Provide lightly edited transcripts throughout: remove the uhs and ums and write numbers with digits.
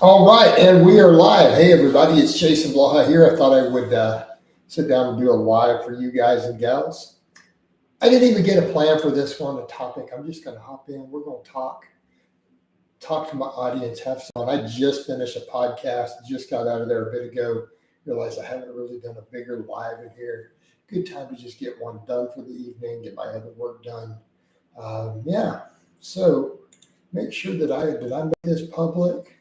All right, and we are live. Hey, everybody, it's Jason Blaha here. I thought I would sit down and do a live for you guys and gals. I didn't even get a plan for this one, a topic. I'm just going to hop in. We're going to talk to my audience, have fun. I just finished a podcast, just got out of there a bit ago. Realized I haven't really done a bigger live in here. Good time to just get one done for the evening, get my other work done. So make sure that did I make this public?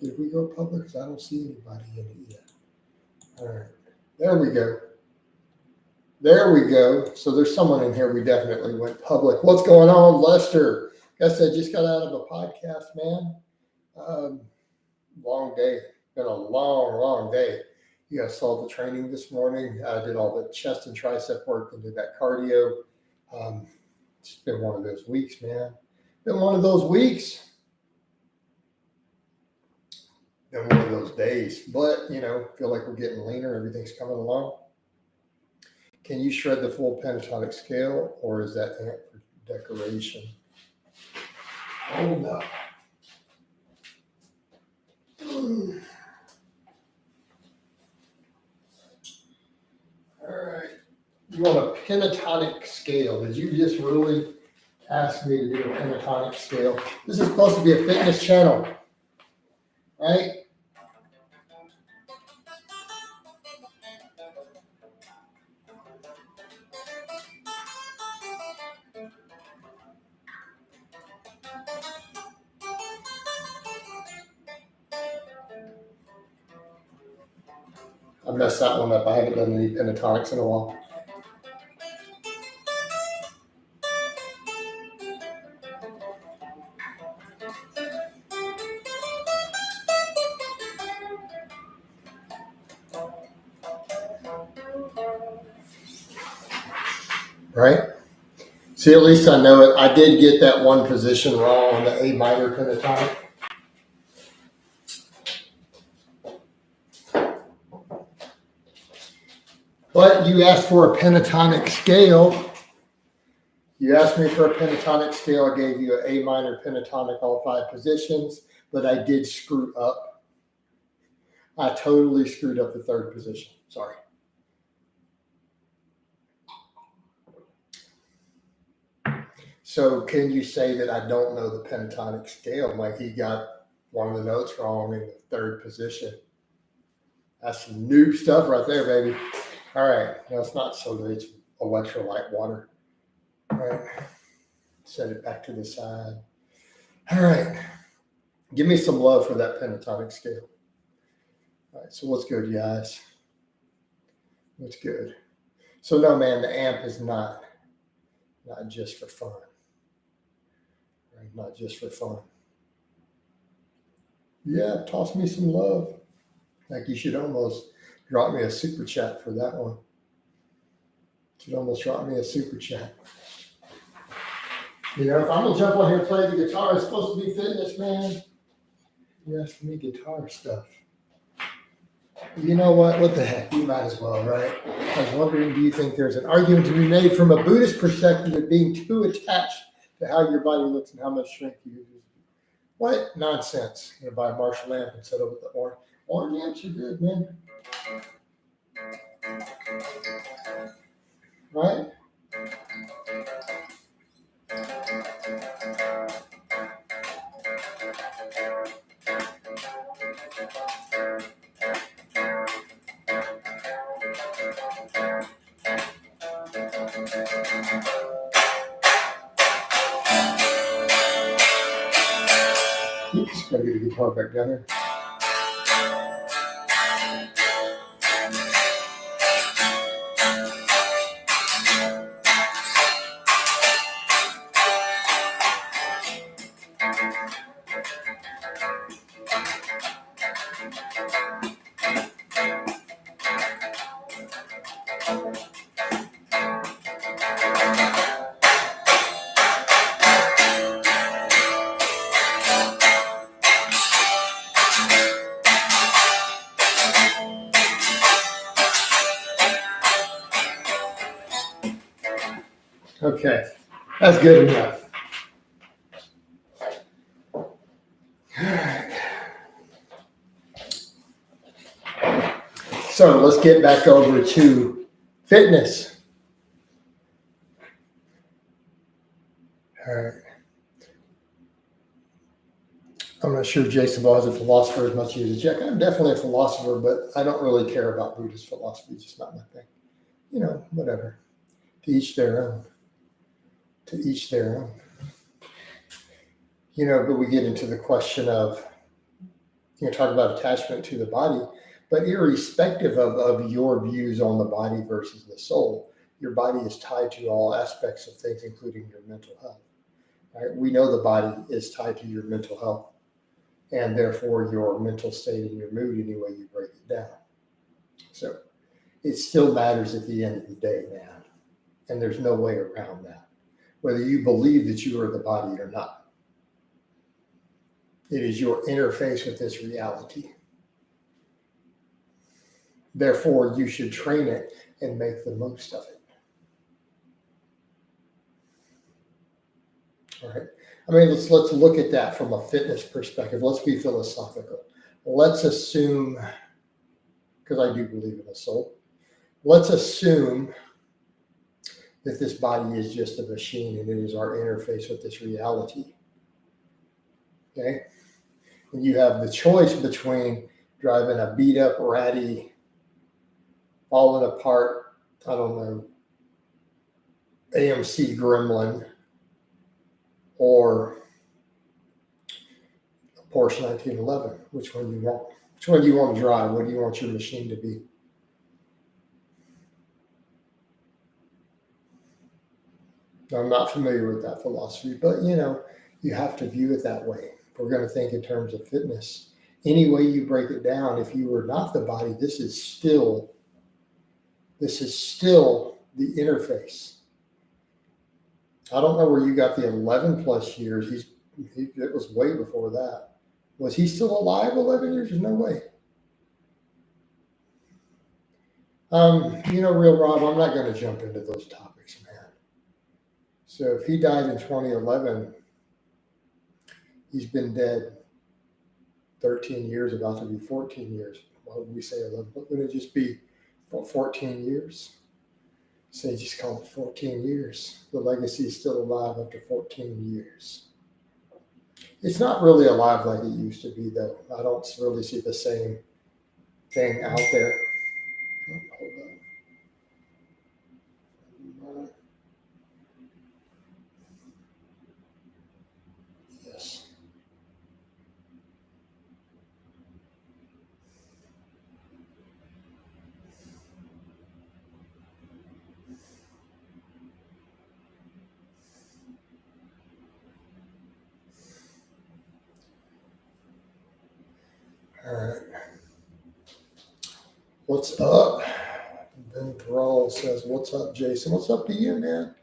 Did we go public? Because I don't see anybody in it yet. All right. There we go. There we go. So there's someone in here. We definitely went public. What's going on, Lester? Guess I just got out of a podcast, man. Long day. Been a long day. You guys saw the training this morning. I did all the chest and tricep work and did that cardio. It's been one of those weeks, man. Been one of those weeks. Been one of those days, but feel like we're getting leaner. Everything's coming along. Can you shred the full pentatonic scale, or is that amp for decoration? Oh no. All right. You want a pentatonic scale? Did you just really ask me to do a pentatonic scale? This is supposed to be a fitness channel, right? I messed that one up. I haven't done any pentatonics in a while. Right? See, at least I know it. I did get that one position wrong on the A minor pentatonic. But you asked for a pentatonic scale. You asked me for a pentatonic scale. I gave you an A minor pentatonic, all 5 positions, but I did screw up. I totally screwed up the 3rd position. Sorry. So can you say that I don't know the pentatonic scale? Like he got one of the notes wrong in the 3rd position. That's some noob stuff right there, baby. All right. No, it's not soda. It's electrolyte water. All right. Set it back to the side. All right. Give me some love for that pentatonic scale. All right. So what's good, guys? What's good? So no, man, the amp is not just for fun. Right? Not just for fun. Yeah, toss me some love. Like you should almost drop me a super chat for that one. You should almost drop me a super chat. If I'm gonna jump on here and play the guitar, it's supposed to be fitness, man. You're asking me guitar stuff. You know what? What the heck? You might as well, right? I was wondering, do you think there's an argument to be made from a Buddhist perspective of being too attached to how your body looks and how much strength you use? What nonsense? You're gonna buy a Marshall amp and set up with the orange amps are good, man. Right? Oops, gotta get the guitar back down here. Okay, that's good enough. All right. So let's get back over to fitness. All right. I'm not sure Jason Ball is a philosopher as much as Jack. I'm definitely a philosopher, but I don't really care about Buddhist philosophy. It's just not my thing. Whatever. To each their own. To each their own. But we get into the question of, talk about attachment to the body, but irrespective of your views on the body versus the soul, your body is tied to all aspects of things, including your mental health. Right? We know the body is tied to your mental health, and therefore your mental state and your mood, any way you break it down. So it still matters at the end of the day, man. And there's no way around that, whether you believe that you are the body or not. It is your interface with this reality. Therefore, you should train it and make the most of it. All right. I mean, let's look at that from a fitness perspective. Let's be philosophical. Let's assume, because I do believe in a soul, let's assume that this body is just a machine and it is our interface with this reality. Okay? And you have the choice between driving a beat up, ratty, falling apart, I don't know, AMC Gremlin, or a Porsche 1911. Which one do you want? Which one do you want to drive? What do you want your machine to be? I'm not familiar with that philosophy, but you have to view it that way. If we're going to think in terms of fitness, any way you break it down, if you were not the body, this is still the interface. I don't know where you got the 11 plus years. It was way before that. Was he still alive 11 years? There's no way. Real Rob, I'm not going to jump into those topics, man. So if he died in 2011, he's been dead 13 years, about to be 14 years. Why would we say 11? Wouldn't it just be 14 years? So you just call it 14 years. The legacy is still alive after 14 years. It's not really alive like it used to be, though. I don't really see the same thing out there. Oh, hold on. Yes. All right. What's up? Ben Thrall says, "What's up, Jason? What's up to you, man?"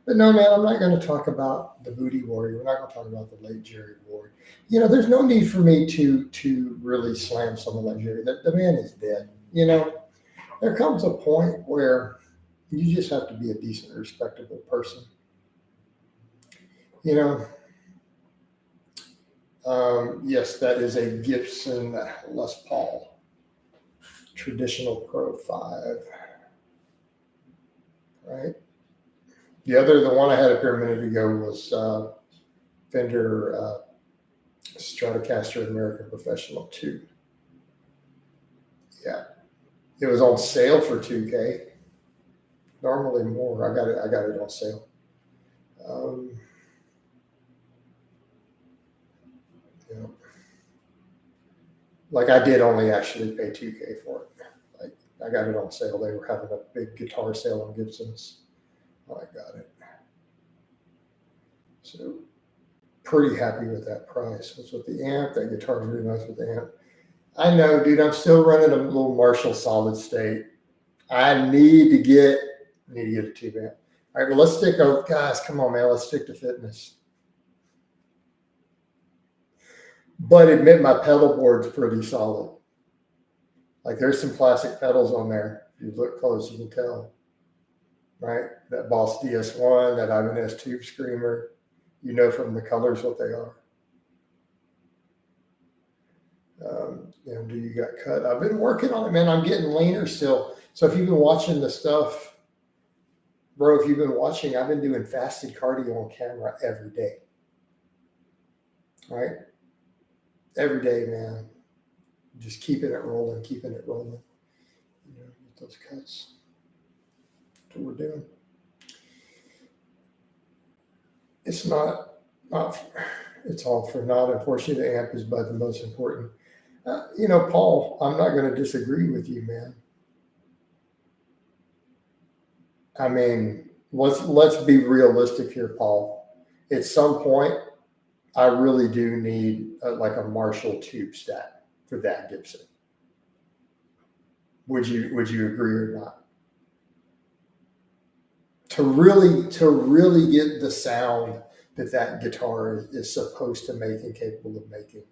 But no, man, I'm not going to talk about the Booty Warrior. We're not going to talk about the late Jerry Ward. There's no need for me to really slam someone like Jerry. The man is dead. There comes a point where you just have to be a decent, respectable person. Yes, that is a Gibson Les Paul traditional Pro 5. Right. The one I had up here a minute ago was Fender Stratocaster American Professional 2. Yeah. It was on sale for $2,000. Normally more. I got it on sale. Like I did only actually pay $2,000 for it. Like I got it on sale. They were having a big guitar sale on Gibson's. I got it. So pretty happy with that price. What's with the amp? That guitar is really nice with the amp. I know, dude. I'm still running a little Marshall solid state. I need to get a tube amp. All right, well, let's stick. Oh, guys, come on, man. Let's stick to fitness. But admit my pedal board's pretty solid. Like there's some plastic pedals on there. If you look close, you can tell. Right? That Boss DS1, that Ibanez Tube Screamer. From the colors what they are. Do you got cut? I've been working on it, man. I'm getting leaner still. So if you've been watching the stuff, bro, if you've been watching, I've been doing fasted cardio on camera every day. Right? Every day, man. Just keeping it rolling. Get those cuts. That's what we're doing. It's not it's all for naught. Unfortunately, the amp is by the most important. Paul, I'm not going to disagree with you, man. I mean, let's be realistic here, Paul. At some point, I really do need like a Marshall tube stack for that Gibson. Would you agree or not? To really get the sound that guitar is supposed to make and capable of making,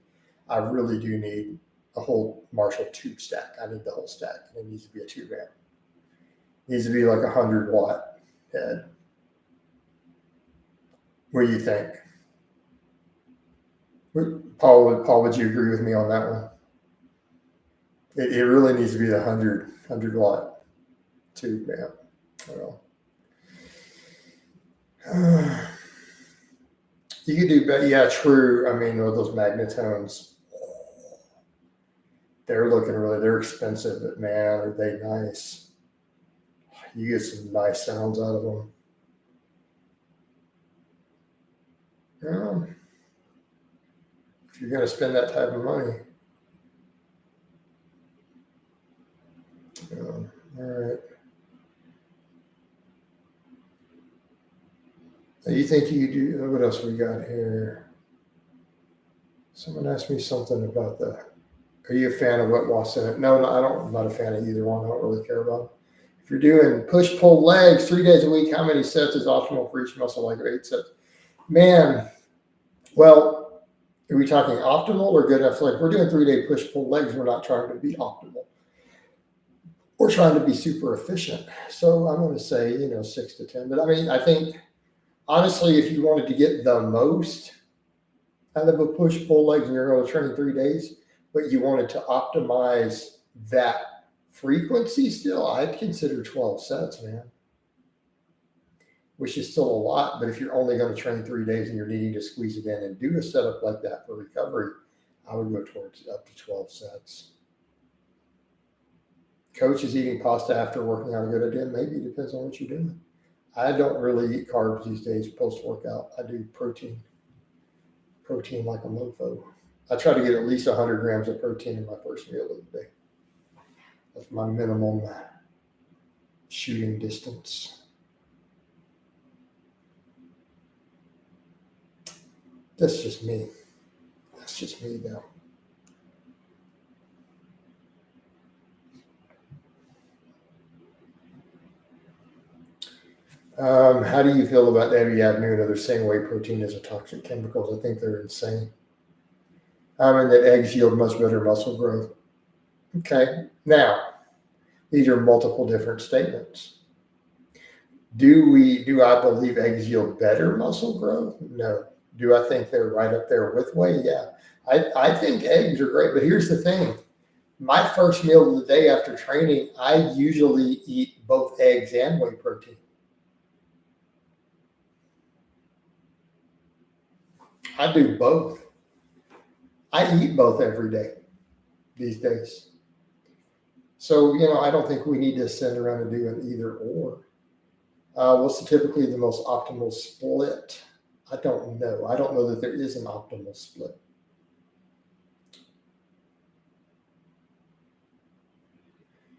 I really do need a whole Marshall tube stack. I need the whole stack. It needs to be a tube amp. It needs to be like 100-watt head. What do you think? Paul, would you agree with me on that one? It really needs to be the 100-watt tube amp. Well, you could do better. Yeah, true. I mean, with those magnetones, they're expensive, but man, are they nice. You get some nice sounds out of them. Yeah. If you're going to spend that type of money. All right. You think you do? What else we got here? Someone asked me something about the. Are you a fan of wet wash center? No, I don't. I'm not a fan of either one. I don't really care about them. If you're doing push-pull legs 3 days a week, how many sets is optimal for each muscle? Like 8 sets. Man, well, are we talking optimal or good enough? Like we're doing 3-day push-pull legs. We're not trying to be optimal. We're trying to be super efficient. So I'm going to say 6 to 10. But I mean, I think honestly, if you wanted to get the most out of a push-pull legs and you're going to train 3 days, but you wanted to optimize that frequency still, I'd consider 12 sets, man. Which is still a lot, but if you're only going to train 3 days and you're needing to squeeze it in and do a setup like that for recovery, I would go towards up to 12 sets. Coach is eating pasta after working out a good idea. Maybe it depends on what you're doing. I don't really eat carbs these days post-workout. I do protein like a mofo. I try to get at least 100 grams of protein in my first meal of the day. That's my minimum shooting distance. That's just me. Though. How do you feel about Debbie Abney and others saying whey protein is a toxic chemicals? I think they're insane. And that eggs yield much better muscle growth. Okay, now these are multiple different statements. Do I believe eggs yield better muscle growth? No. Do I think they're right up there with whey? Yeah. I think eggs are great, but here's the thing. My first meal of the day after training, I usually eat both eggs and whey protein. I do both. I eat both every day these days. So, I don't think we need to sit around and do an either or. What's typically the most optimal split? I don't know. I don't know that there is an optimal split.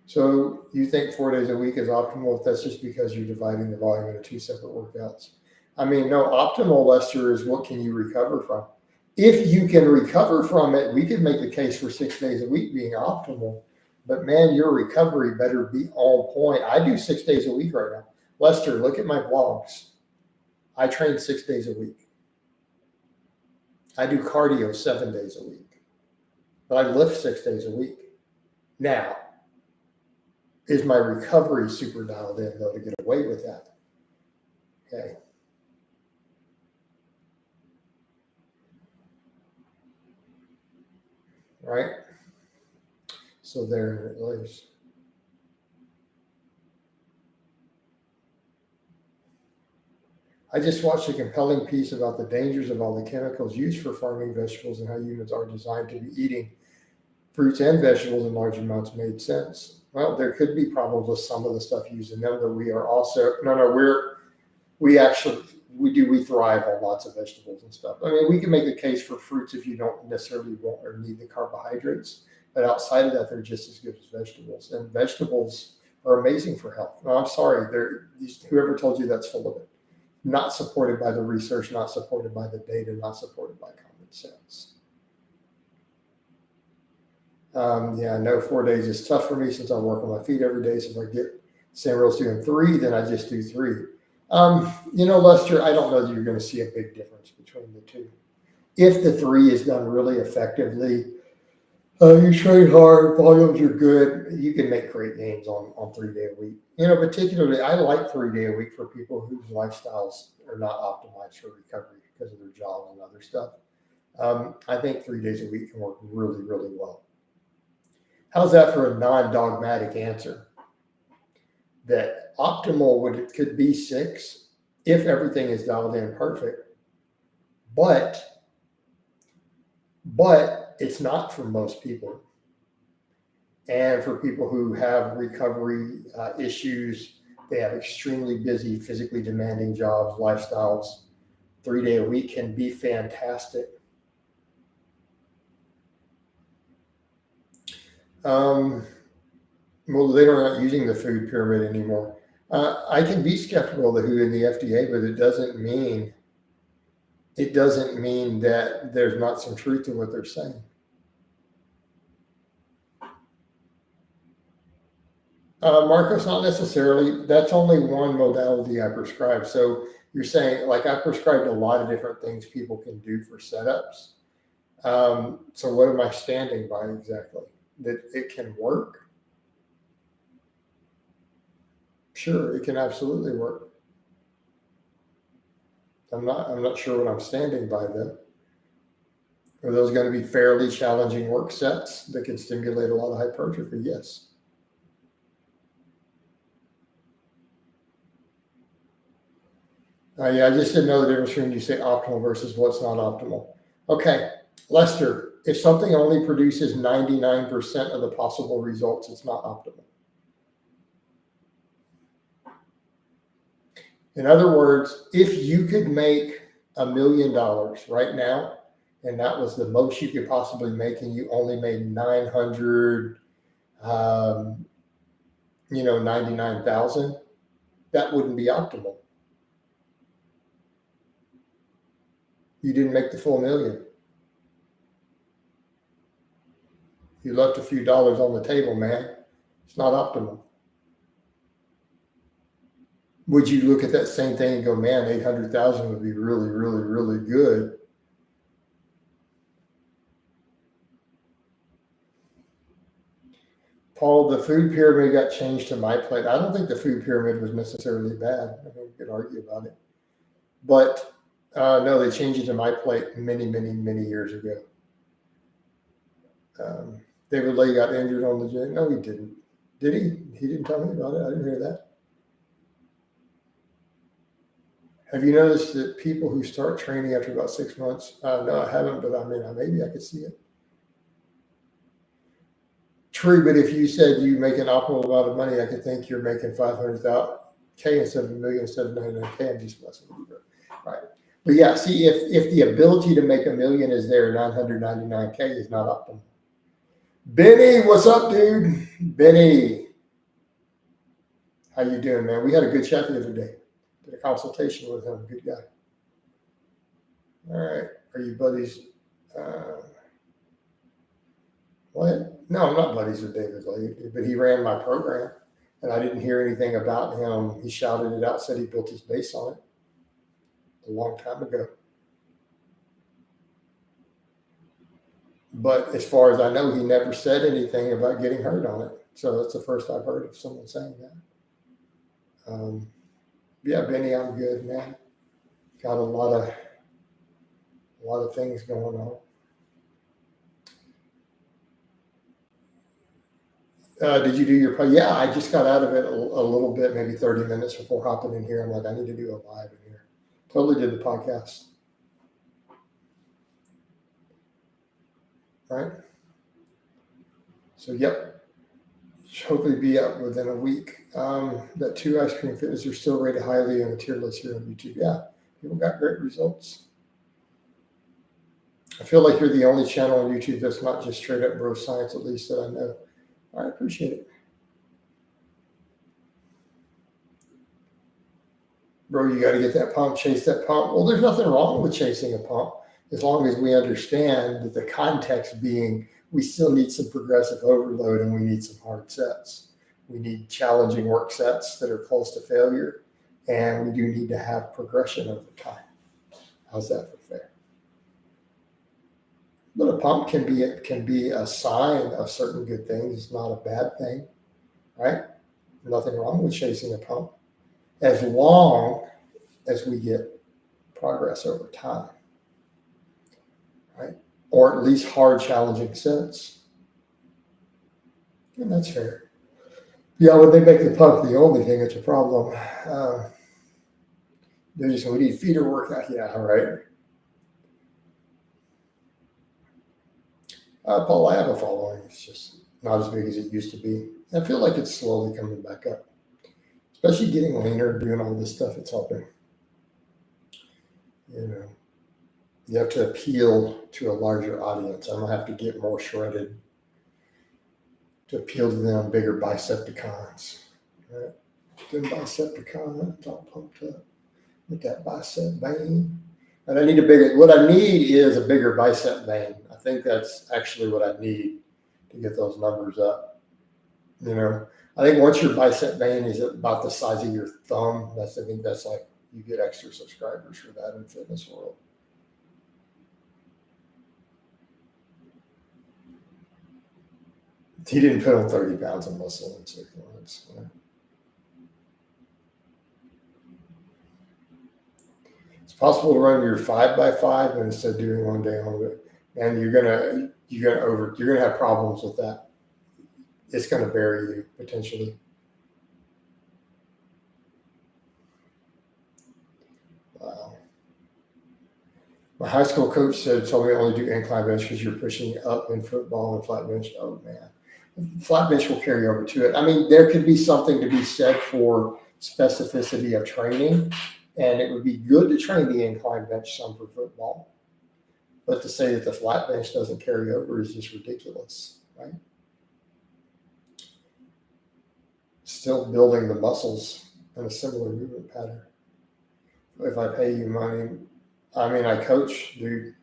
So you think 4 days a week is optimal if that's just because you're dividing the volume into 2 separate workouts? I mean, no, optimal, Lester, is what can you recover from? If you can recover from it, we could make the case for 6 days a week being optimal. But man, your recovery better be on point. I do 6 days a week right now. Lester, look at my blogs. I train 6 days a week. I do cardio 7 days a week. But I lift 6 days a week. Now, is my recovery super dialed in, though, to get away with that? Okay. right? So there it lays. I just watched a compelling piece about the dangers of all the chemicals used for farming vegetables and how humans are designed to be eating fruits and vegetables in large amounts. Made sense. Well, there could be problems with some of the stuff used in them, but we are also we thrive on lots of vegetables and stuff. I mean, we can make a case for fruits if you don't necessarily want or need the carbohydrates, but outside of that, they're just as good as vegetables. And vegetables are amazing for health. No, I'm sorry, whoever told you that's full of it. Not supported by the research, not supported by the data, not supported by common sense. Yeah, no, 4 days is tough for me since I work on my feet every day. So if I get Samuel's doing 3, then I just do 3. Lester, I don't know that you're going to see a big difference between the two. If the 3 is done really effectively, you train hard, volumes are good, you can make great gains on 3 day a week. Particularly, I like 3 day a week for people whose lifestyles are not optimized for recovery because of their jobs and other stuff. I think 3 days a week can work really, really well. How's that for a non-dogmatic answer? That optimal could be 6 if everything is dialed in perfect, but it's not for most people. And for people who have recovery issues, they have extremely busy, physically demanding jobs, lifestyles. 3 day a week can be fantastic. Well, they're not using the food pyramid anymore. I can be skeptical of the WHO and the FDA, but it doesn't mean that there's not some truth to what they're saying. Marcos, not necessarily. That's only one modality I prescribe. So you're saying, like, I prescribed a lot of different things people can do for setups. So what am I standing by exactly? That it can work? Sure, it can absolutely work. I'm not sure what I'm standing by though. Are those going to be fairly challenging work sets that can stimulate a lot of hypertrophy? Yes. Yeah, I just didn't know the difference between you say optimal versus what's not optimal. Okay, Lester, if something only produces 99% of the possible results, it's not optimal. In other words, if you could make $1 million right now, and that was the most you could possibly make, and you only made 99,000, that wouldn't be optimal. You didn't make the full million. You left a few dollars on the table, man. It's not optimal. Would you look at that same thing and go, man, 800,000 would be really, really, really good? Paul, the food pyramid got changed to my plate. I don't think the food pyramid was necessarily bad. I mean, we could argue about it. But no, they changed it to my plate many, many, many years ago. David Lay got injured on the gym. No, he didn't. Did he? He didn't tell me about it. I didn't hear that. Have you noticed that people who start training after about 6 months? No, I haven't, but I mean, maybe I could see it. True, but if you said you make an optimal amount of money, I could think you're making 500,000 instead of $1 million instead of 99K. I'm just messing with you, right? But yeah, see, if the ability to make $1 million is there, 999K is not optimal. Benny, what's up, dude? Benny, how you doing, man? We had a good chat the other day. Did a consultation with him. Good guy. All right, are you buddies? What? No, I'm not buddies with David Lay, but he ran my program, and I didn't hear anything about him. He shouted it out, said he built his base on it a long time ago. But as far as I know, he never said anything about getting hurt on it. So that's the first I've heard of someone saying that. Yeah, Benny, I'm good, man. Got a lot of things going on. Did you do your? Yeah, I just got out of it a little bit, maybe 30 minutes before hopping in here. I'm like, I need to do a live in here. Totally did the podcast. Right. So, yep. Hopefully be up within a week. That 2 ice cream fitness are still rated highly on the tier list here on YouTube. Yeah, people got great results. I feel like you're the only channel on YouTube that's not just straight up bro science, at least that I know. I appreciate it. Bro, you got to get that pump, chase that pump. Well, there's nothing wrong with chasing a pump as long as we understand that the context being we still need some progressive overload and we need some hard sets. We need challenging work sets that are close to failure, and we do need to have progression over time. How's that for fair? But a pump can be a sign of certain good things. It's not a bad thing, right? Nothing wrong with chasing a pump, as long as we get progress over time, right? Or at least hard, challenging sets. And that's fair. Yeah, when they make the pump the only thing, it's a problem. They're just, we need feeder workout. Yeah, all right. Paul, I have a following. It's just not as big as it used to be. I feel like it's slowly coming back up, especially getting leaner, doing all this stuff. It's helping. You know, you have to appeal to a larger audience. I'm gonna have to get more shredded to appeal to them, bigger bicepticons. Right? Them bicepticons all pumped up with that bicep vein. And I need a bigger, what I need is a bigger bicep vein. I think that's actually what I need to get those numbers up. You know, I think once your bicep vein is about the size of your thumb, I think that's like you get extra subscribers for that in fitness world. He didn't put on 30 pounds of muscle in 6 months. Yeah. It's possible to run your 5x5 and instead of doing one day on it. And you're gonna have problems with that. It's gonna bury you potentially. Wow. My high school coach told me I only do incline bench because you're pushing up in football and flat bench. Oh man, flat bench will carry over to it. I mean, there could be something to be said for specificity of training, and it would be good to train the incline bench some for football. But to say that the flat bench doesn't carry over is just ridiculous, right? Still building the muscles in a similar movement pattern. If I pay you money, I mean, I coach, dude.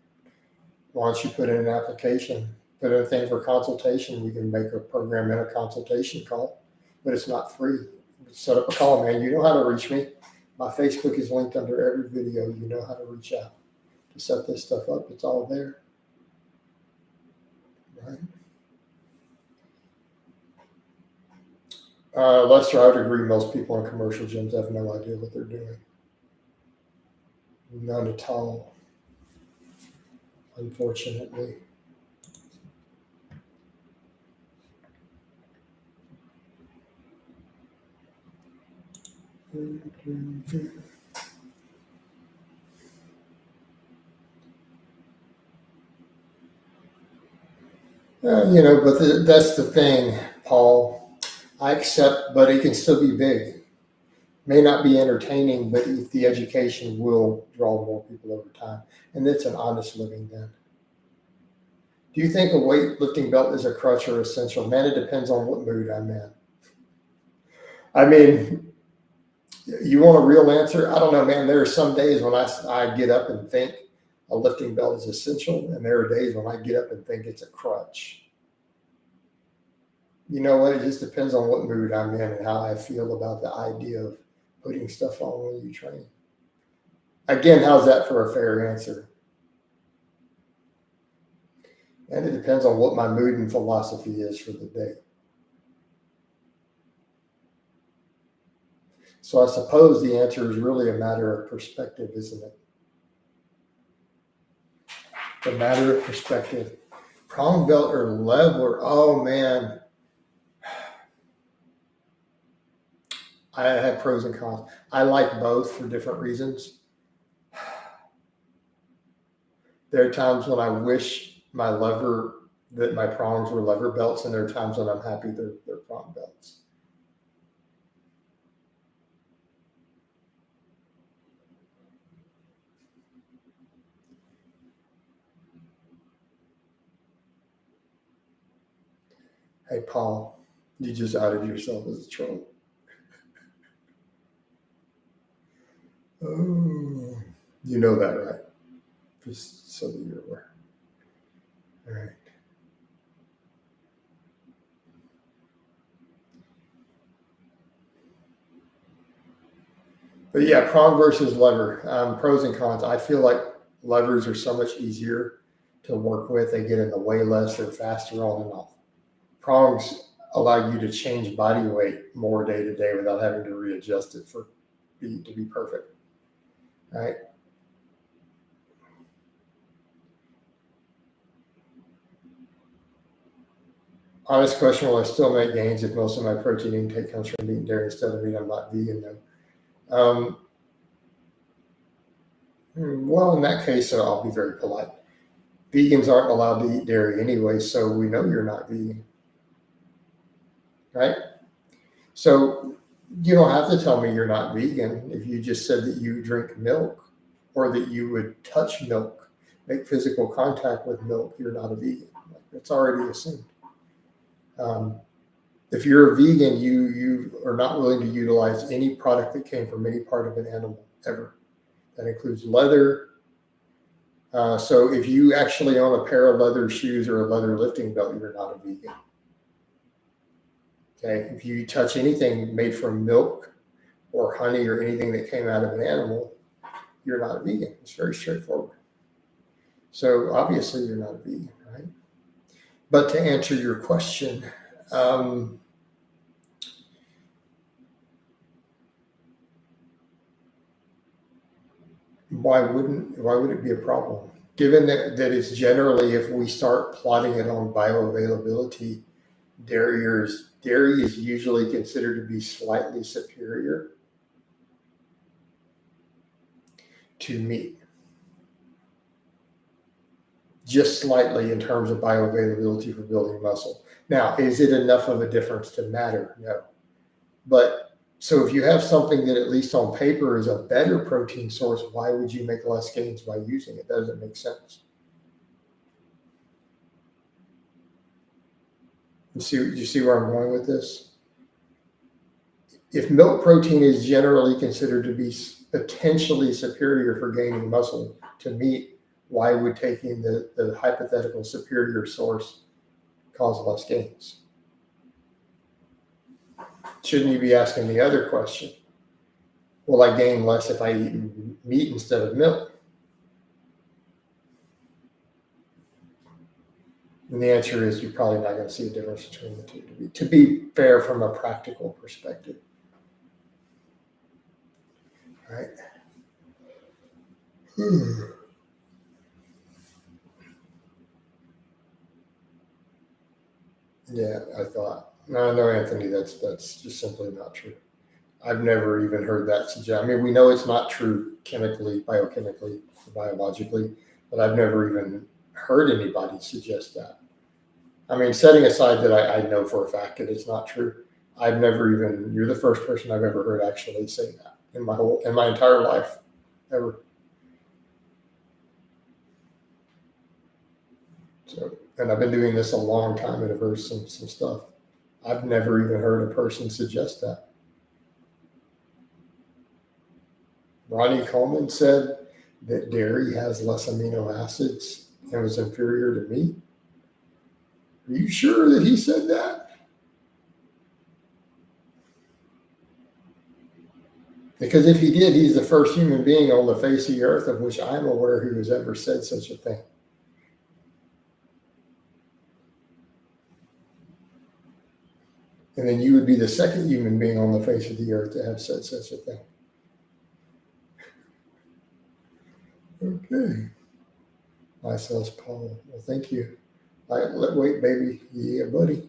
Why don't you put in an application, put in a thing for consultation? We can make a program in a consultation call, but it's not free. Set up a call, man. You know how to reach me. My Facebook is linked under every video. You know how to reach out to set this stuff up. It's all there, right? Lester, I would agree. Most people in commercial gyms have no idea what they're doing. None at all, unfortunately. But that's the thing, Paul. I accept, but it can still be big. May not be entertaining, but if the education will draw more people over time, and it's an honest living then. Do you think a weightlifting belt is a crutch or essential? Man, it depends on what mood I'm in. I mean, you want a real answer? I don't know, man. There are some days when I get up and think a lifting belt is essential, and there are days when I get up and think it's a crutch. You know what? It just depends on what mood I'm in and how I feel about the idea of putting stuff on when you train. Again, how's that for a fair answer? And it depends on what my mood and philosophy is for the day. So I suppose the answer is really a matter of perspective, isn't it? A matter of perspective. Prong belt or leveler, oh man. I have pros and cons. I like both for different reasons. There are times when I wish that my prongs were lever belts, and there are times when I'm happy they're prong belts. Hey, Paul, you just outed yourself as a troll. Oh, you know that, right? Just so that you're aware. All right. But yeah, prong versus lever, pros and cons. I feel like levers are so much easier to work with. They get in the way less. They're faster on and off. Prongs allow you to change body weight more day to day without having to readjust it to be perfect. Right? Honest question: will I still make gains if most of my protein intake comes from meat and dairy instead of meat? I'm not vegan though. Well, in that case, I'll be very polite. Vegans aren't allowed to eat dairy anyway, so we know you're not vegan, right? So you don't have to tell me you're not vegan if you just said that you drink milk or that you would touch milk, make physical contact with milk. You're not a vegan. It's already assumed. If you're a vegan, you are not willing to utilize any product that came from any part of an animal ever. That includes leather. So if you actually own a pair of leather shoes or a leather lifting belt, you're not a vegan. Okay. If you touch anything made from milk or honey or anything that came out of an animal, you're not a vegan. It's very straightforward. So obviously you're not a vegan, right? But to answer your question, why would it be a problem? Given that it's generally, if we start plotting it on bioavailability, dairy is usually considered to be slightly superior to meat. Just slightly in terms of bioavailability for building muscle. Now, is it enough of a difference to matter? No. But so if you have something that at least on paper is a better protein source, why would you make less gains by using it? That doesn't make sense. You see where I'm going with this? If milk protein is generally considered to be potentially superior for gaining muscle to meat, why would taking the hypothetical superior source cause less gains? Shouldn't you be asking the other question? Will I gain less if I eat meat instead of milk? And the answer is you're probably not going to see a difference between the two, to be fair from a practical perspective. Right? Yeah, I thought. No, Anthony, that's just simply not true. I've never even heard that suggest. I mean, we know it's not true chemically, biochemically, biologically, but I've never even heard anybody suggest that. I mean, setting aside that I know for a fact that it's not true, you're the first person I've ever heard actually say that in my entire life, ever. So, and I've been doing this a long time and I've heard some stuff. I've never even heard a person suggest that. Ronnie Coleman said that dairy has less amino acids and was inferior to meat. Are you sure that he said that? Because if he did, he's the first human being on the face of the earth of which I'm aware who has ever said such a thing. And then you would be the second human being on the face of the earth to have said such a thing. Okay. Myself, Paul. Well, thank you. Wait, baby. Yeah, buddy.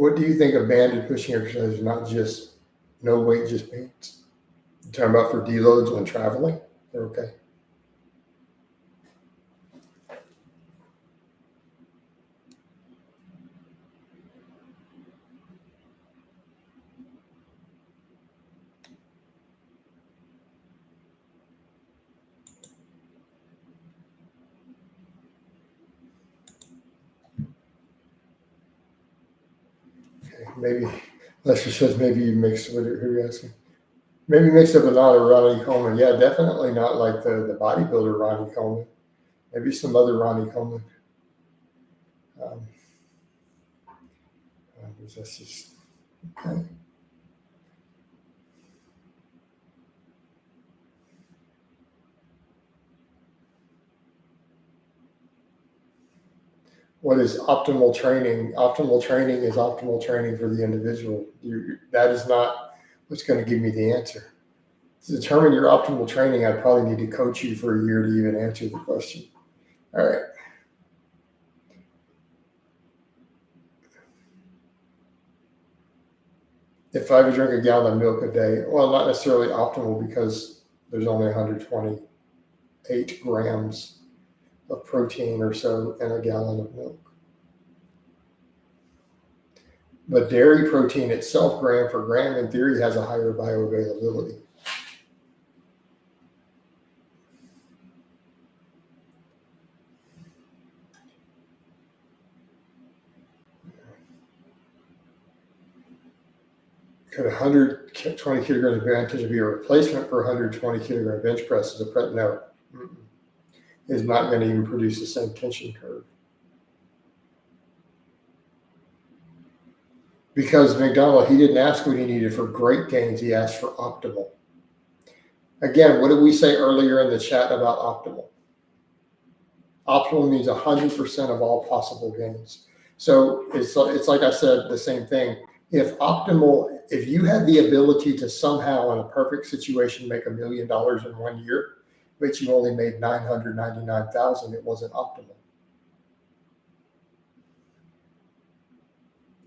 What do you think of banded pushing exercises, not just no weight, just bands? You're talking about for deloads when traveling? They're okay. Maybe Lester says maybe you mixed with it. Who are you asking? Maybe mixed up a lot of Ronnie Coleman. Yeah, definitely not like the bodybuilder Ronnie Coleman. Maybe some other Ronnie Coleman. That's just okay. What is optimal training? Optimal training is optimal training for the individual. That is not what's going to give me the answer. To determine your optimal training, I probably need to coach you for a year to even answer the question. All right. If I would drink a gallon of milk a day, well, not necessarily optimal because there's only 128 grams of protein or so in a gallon of milk. But dairy protein itself, gram for gram, in theory, has a higher bioavailability. Could 120 kilograms of advantage be a replacement for 120 kilogram bench press? No, it's not going to even produce the same tension curve. Because McDonald, he didn't ask what he needed for great gains, he asked for optimal. Again, what did we say earlier in the chat about optimal? Optimal means 100% of all possible gains. So it's like I said, the same thing. If you had the ability to somehow in a perfect situation make $1 million in 1 year, but you only made 999,000, it wasn't optimal.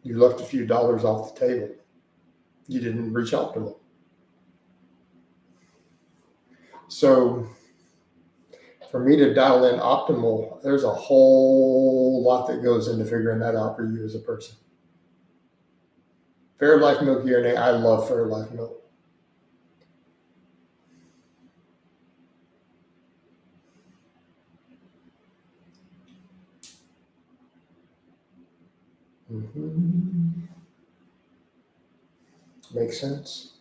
You left a few dollars off the table. You didn't reach optimal. So for me to dial in optimal, there's a whole lot that goes into figuring that out for you as a person. Fairlife milk urinate, I love Fairlife milk. Makes sense.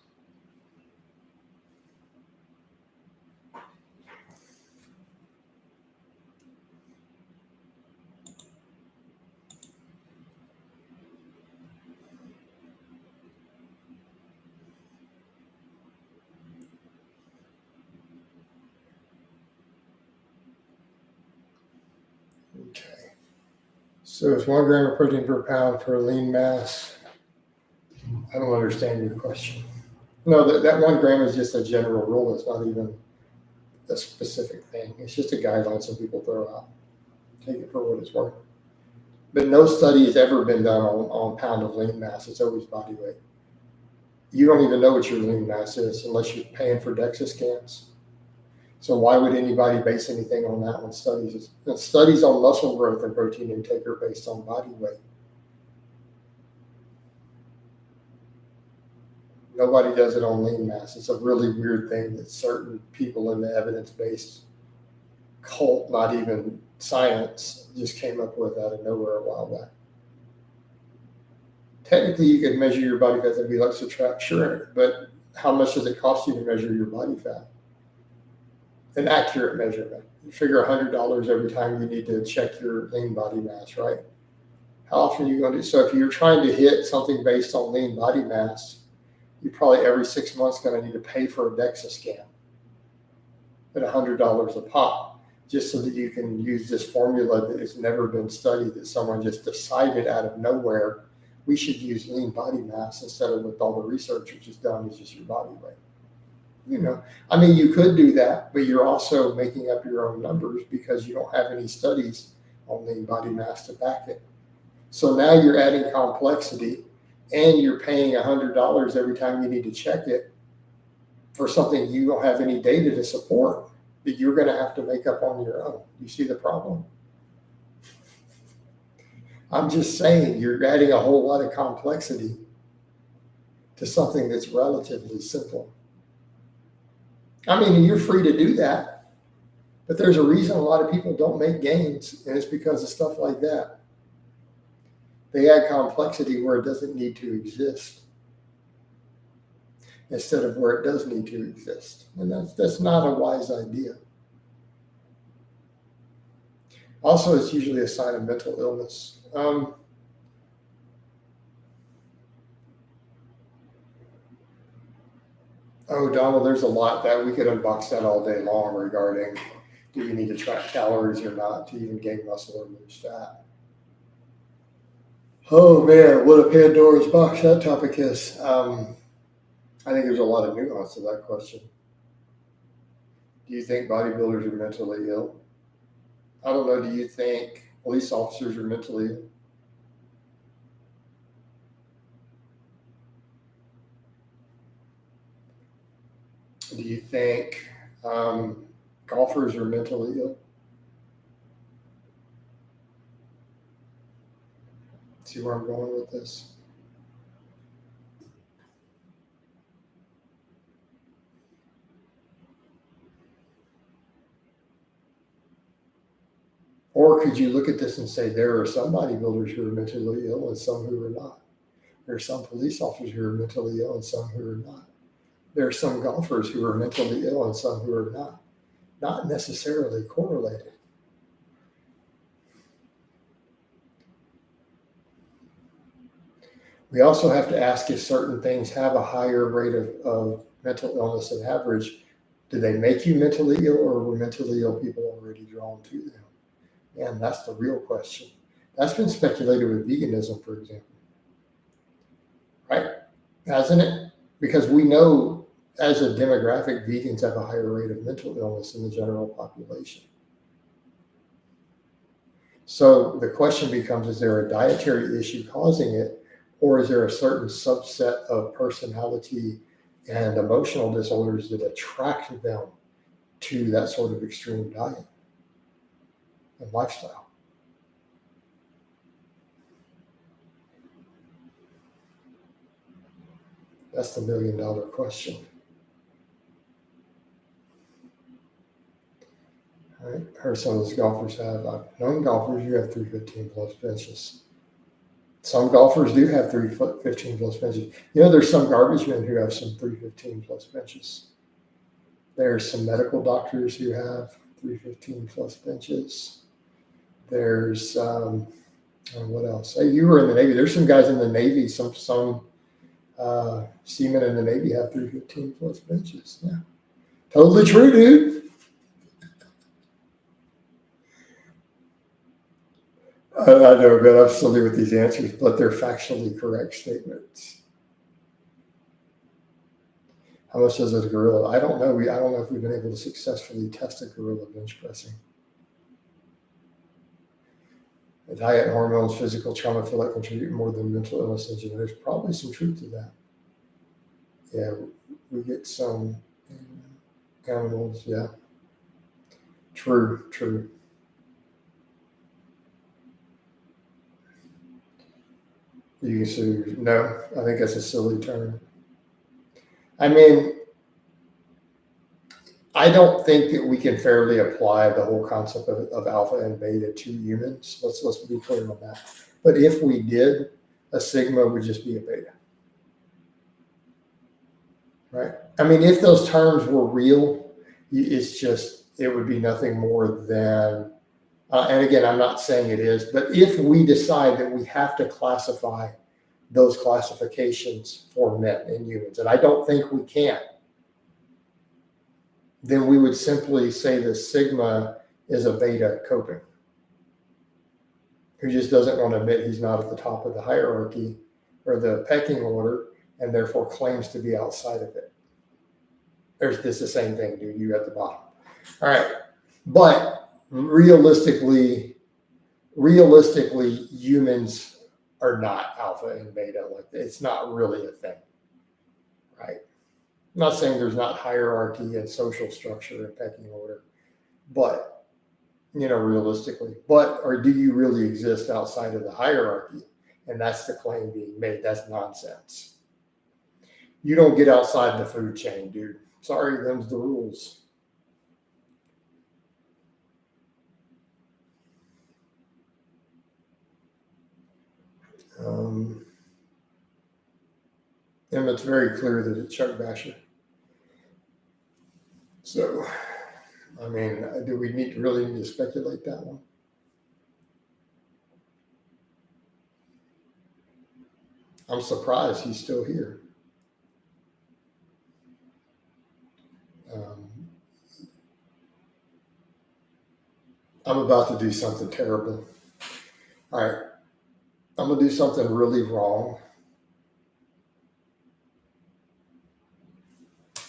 Okay. So it's 1 gram of protein per pound for lean mass. I don't understand your question. No, that 1 gram is just a general rule. It's not even a specific thing. It's just a guideline some people throw out. Take it for what it's worth. But no study has ever been done on a pound of lean mass. It's always body weight. You don't even know what your lean mass is unless you're paying for DEXA scans. So why would anybody base anything on that when studies on muscle growth and protein intake are based on body weight? Nobody does it on lean mass. It's a really weird thing that certain people in the evidence-based cult, not even science, just came up with out of nowhere a while back. Technically, you could measure your body fat and be like subtract, sure, but how much does it cost you to measure your body fat? An accurate measurement. You figure $100 every time you need to check your lean body mass, right? How often are you going to do? So if you're trying to hit something based on lean body mass, you're probably every 6 months going to need to pay for a DEXA scan at $100 a pop, just so that you can use this formula that has never been studied, that someone just decided out of nowhere, we should use lean body mass instead of what all the research which is done is just your body weight. I mean, you could do that, but you're also making up your own numbers because you don't have any studies on lean body mass to back it. So now you're adding complexity and you're paying $100 every time you need to check it for something you don't have any data to support that you're going to have to make up on your own. You see the problem? I'm just saying you're adding a whole lot of complexity to something that's relatively simple. I mean, you're free to do that, but there's a reason a lot of people don't make gains, and it's because of stuff like that. They add complexity where it doesn't need to exist instead of where it does need to exist. And that's not a wise idea. Also, it's usually a sign of mental illness. Oh, Donald, there's a lot that we could unbox that all day long regarding do you need to track calories or not to even gain muscle or lose fat. Oh man, what a Pandora's box that topic is. I think there's a lot of nuance to that question. Do you think bodybuilders are mentally ill? I don't know. Do you think police officers are mentally ill? Do you think golfers are mentally ill? See where I'm going with this? Or could you look at this and say there are some bodybuilders who are mentally ill and some who are not? There are some police officers who are mentally ill and some who are not. There are some golfers who are mentally ill and some who are not. Not necessarily correlated. We also have to ask if certain things have a higher rate of mental illness than average. Do they make you mentally ill, or were mentally ill people already drawn to them? And that's the real question. That's been speculated with veganism, for example. Right? Hasn't it? Because we know as a demographic, vegans have a higher rate of mental illness than the general population. So the question becomes, is there a dietary issue causing it? Or is there a certain subset of personality and emotional disorders that attract them to that sort of extreme diet and lifestyle? That's the $1 million question. All right. Heard some of those golfers have. I've known golfers who have 315 plus benches. Some golfers do have 315 plus benches. You know, there's some garbage men who have some 315 plus benches. There's some medical doctors who have 315 plus benches. There's what else? Hey, you were in the Navy. There's some guys in the Navy. Some seamen in the Navy have 315 plus benches. Yeah, totally true, dude. I know, man, I'm silly with these answers, but they're factually correct statements. How much does a gorilla? I don't know. I don't know if we've been able to successfully test a gorilla bench pressing. The diet, hormones, physical trauma feel like contribute more than mental illness and genetics. There's probably some truth to that. Yeah, we get some animals. Yeah, true. You can say, no, I think that's a silly term. I mean, I don't think that we can fairly apply the whole concept of alpha and beta to humans. Let's be clear on that. But if we did, a sigma would just be a beta. Right? I mean, if those terms were real, it would be nothing more than, and again, I'm not saying it is, but if we decide that we have to classify those classifications for men and humans, and I don't think we can, then we would simply say the sigma is a beta coping who just doesn't want to admit he's not at the top of the hierarchy or the pecking order and therefore claims to be outside of it. This the same thing, dude. You at the bottom. All right. But realistically, humans are not alpha and beta. Like it's not really a thing, right? I'm not saying there's not hierarchy and social structure and pecking order, but realistically, or do you really exist outside of the hierarchy? And that's the claim being made. That's nonsense. You don't get outside the food chain, dude. Sorry, them's the rules. And it's very clear that it's Chuck Basher. So, I mean, do we really need to speculate that one? I'm surprised he's still here. I'm about to do something terrible. All right. I'm going to do something really wrong.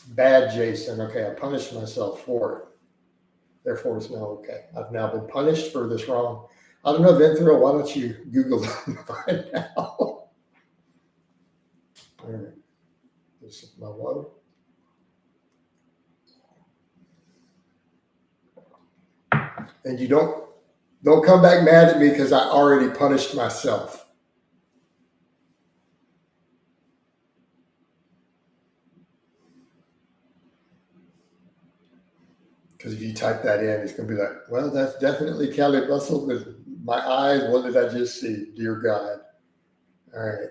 Bad, Jason. Okay, I punished myself for it. Therefore, it's now okay. I've now been punished for this wrong. I don't know, Venthrill, why don't you Google that and find out? All right. This is my water. And you don't come back mad at me because I already punished myself. Because if you type that in, it's going to be like, well, that's definitely Kelly Russell with my eyes. What did I just see? Dear God. All right.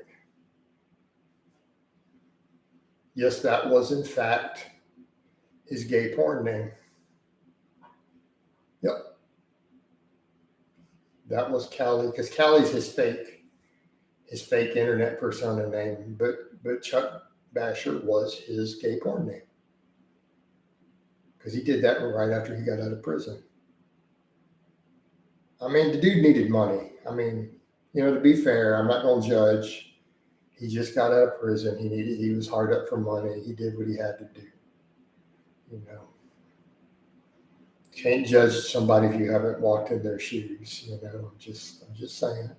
Yes, that was in fact his gay porn name. Yep. That was Callie, because Callie's his fake internet persona name, but Chuck Basher was his gay porn name. Because he did that right after he got out of prison. I mean, the dude needed money. I mean, to be fair, I'm not going to judge. He just got out of prison. He was hard up for money. He did what he had to do. Can't judge somebody if you haven't walked in their shoes. I'm just saying.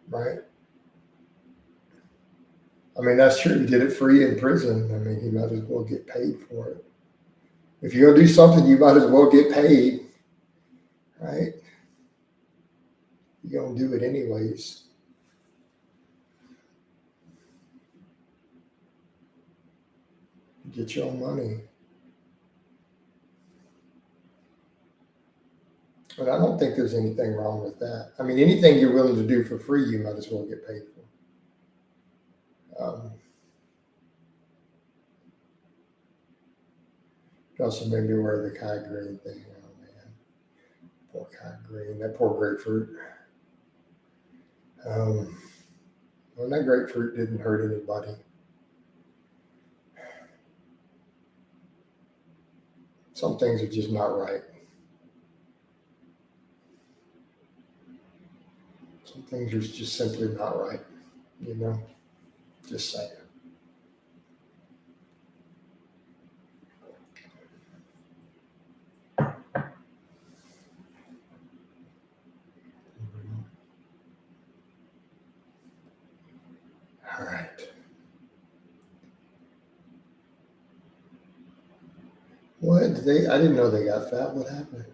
Right? I mean, that's true. He did it free in prison. I mean, he might as well get paid for it. If you're going to do something, you might as well get paid. Right? You're going to do it anyways. Get your own money. But I don't think there's anything wrong with that. I mean, anything you're willing to do for free, you might as well get paid for. Also made me wear the Kai Green thing. Oh man, poor Kai Green, that poor grapefruit. Well, that grapefruit didn't hurt anybody. Some things are just not right. Some things are just simply not right. Just saying. All right. What? I didn't know they got fat. What happened?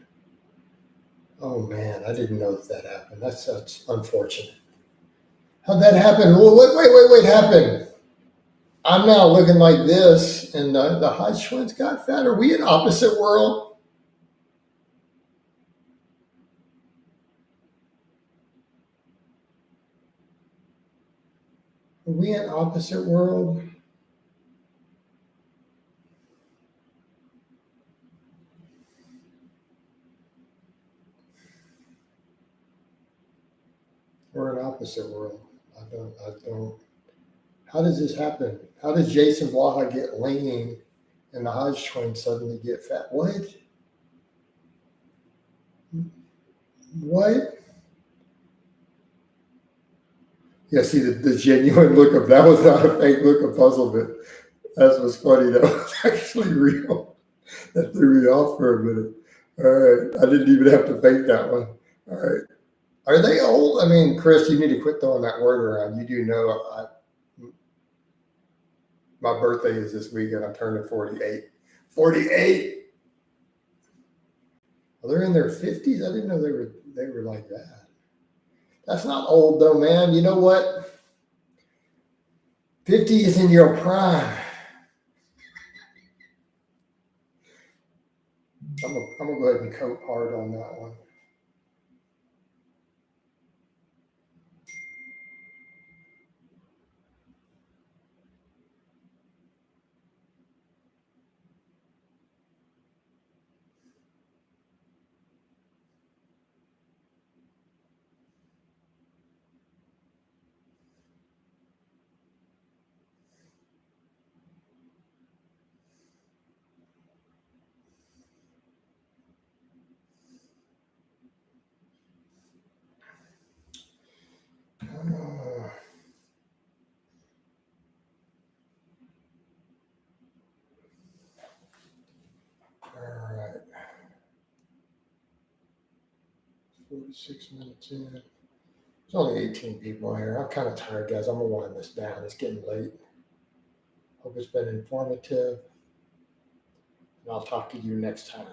Oh man, I didn't know that happened. That's unfortunate. How'd that happen? Wait, happened? I'm now looking like this, and the Hodge twins got fat. Are we in opposite world? Are we in opposite world? We're in opposite world. I don't. How does this happen? How does Jason Blaha get lean and the Hodge twins suddenly get fat? What? Yeah, see the genuine look of that was not a fake look of puzzlement. That was funny. That was actually real. That threw me off for a minute. All right. I didn't even have to fake that one. All right. Are they old? I mean, Chris, you need to quit throwing that word around. You do know my birthday is this weekend. I'm turning 48. 48. Well, they're in their 50s. I didn't know they were like that. That's not old though, man. You know what? 50 is in your prime. I'm gonna go ahead and coat hard on that one. Uh, all right. 46 minutes in. There's only 18 people here. I'm kind of tired, guys. I'm gonna wind this down. It's getting late. Hope it's been informative. And I'll talk to you next time.